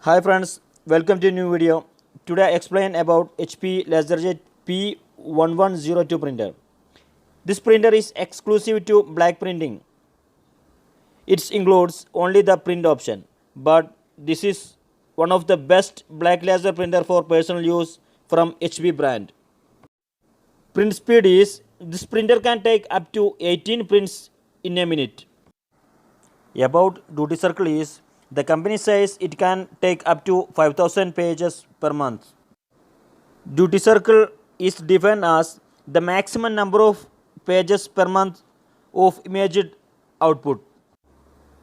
Hi friends, welcome to a new video. Today I explain about HP Laserjet P1102 printer. This printer is exclusive to black printing. It includes only the print option, but this is one of the best black laser printer for personal use from HP brand. Print speed is this printer can take up to 18 prints in a minute. About duty circle is the company says it can take up to 5000 pages per month. Duty circle is defined as the maximum number of pages per month of imaged output.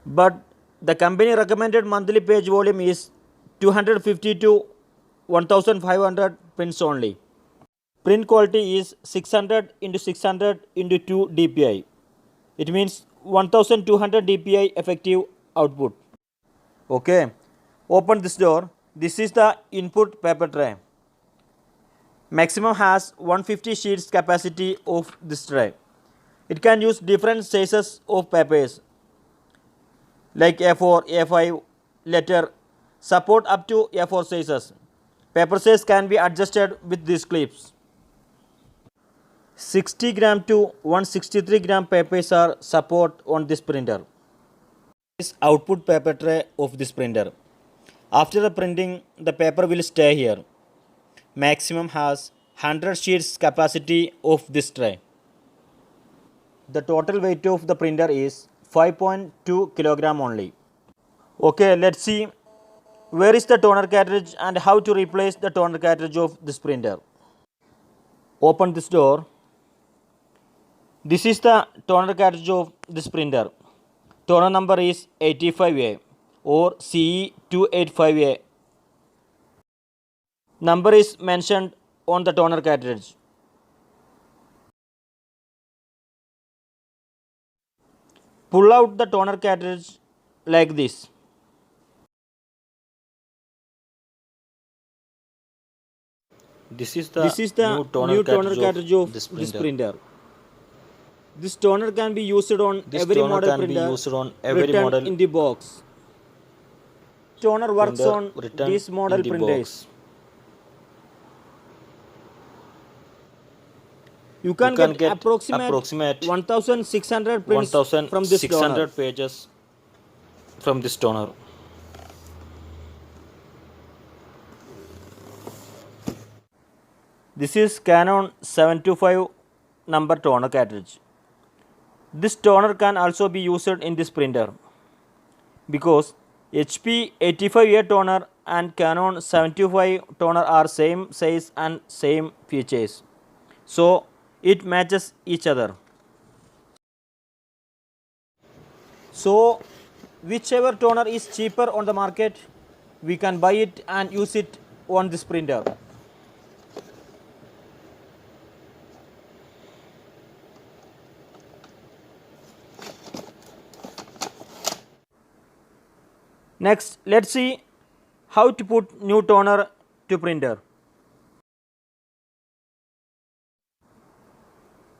But the company recommended monthly page volume is 250 to 1500 prints only. Print quality is 600 into 600 into 2 dpi. It means 1200 dpi effective output. Okay, open this door. This is the input paper tray. Maximum has 150 sheets capacity of this tray. It can use different sizes of papers like A4, A5, letter, support up to A4 sizes. Paper size can be adjusted with these clips. 60 gram to 163 gram papers are support on this printer. This output paper tray of this printer. After the printing, the paper will stay here. Maximum has 100 sheets capacity of this tray. The total weight of the printer is 5.2 kilogram only. Okay, let's see where is the toner cartridge and how to replace the toner cartridge of this printer. Open this door. This is the toner cartridge of this printer. Toner number is 85A or CE285A. Number is mentioned on the toner cartridge. Pull out the toner cartridge like this. This is the new toner cartridge of this printer. This toner can be used on every model printer in the box. Toner works on these model printers. You can get approximate 1600 prints from this toner. Pages from this toner. This is Canon 725 number toner cartridge. This toner can also be used in this printer because HP 85A toner and Canon 725 toner are same size and same features. So it matches each other. So whichever toner is cheaper on the market, we can buy it and use it on this printer. Next, let's see how to put new toner to printer.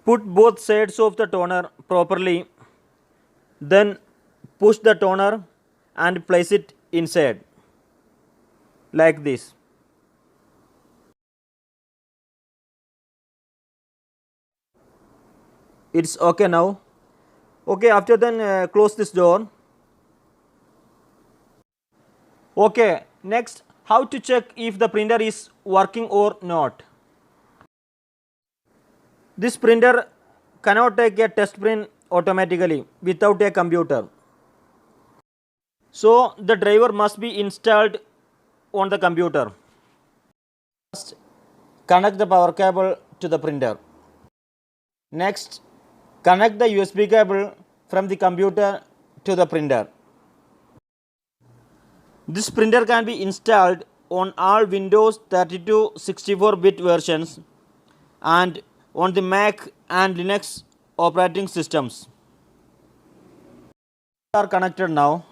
Put both sides of the toner properly, then push the toner and place it inside like this. It's okay now. Okay, after then close this door. Okay, next, how to check if the printer is working or not. This printer cannot take a test print automatically without a computer. So the driver must be installed on the computer. First, connect the power cable to the printer. Next, connect the USB cable from the computer to the printer. This printer can be installed on all Windows 32 64-bit versions and on the Mac and Linux operating systems. Are connected now.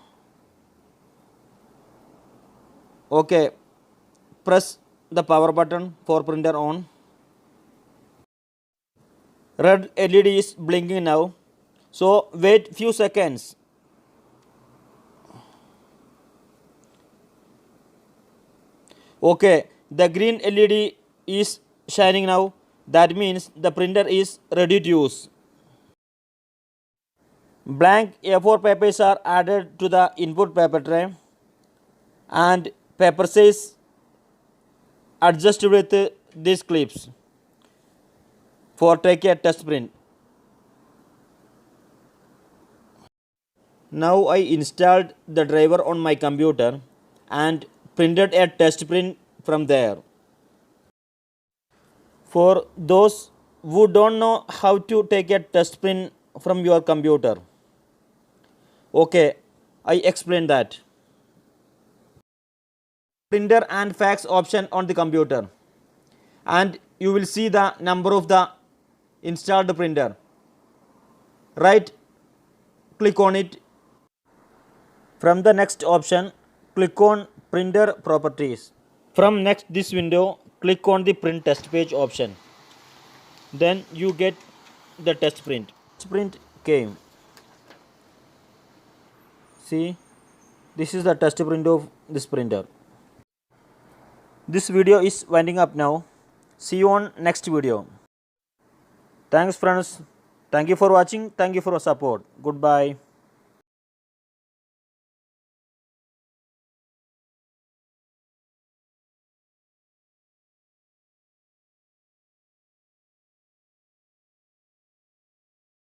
Okay, press the power button for printer on. Red LED is blinking now. So wait few seconds. Okay, the green LED is shining now. That means the printer is ready to use. Blank A4 papers are added to the input paper tray and paper size adjusted with these clips for take a test print. Now I installed the driver on my computer and printed a test print from there. For those who don't know how to take a test print from your computer, okay, I explained that. Printer and fax option on the computer, and you will see the number of the installed printer. Right click on it. From the next option, click on printer properties. From next this window, click on the print test page option. Then you get the test print. Test print came. See, this is the test print of this printer. This video is winding up now. See you on next video. Thanks friends. Thank you for watching. Thank you for your support. Goodbye.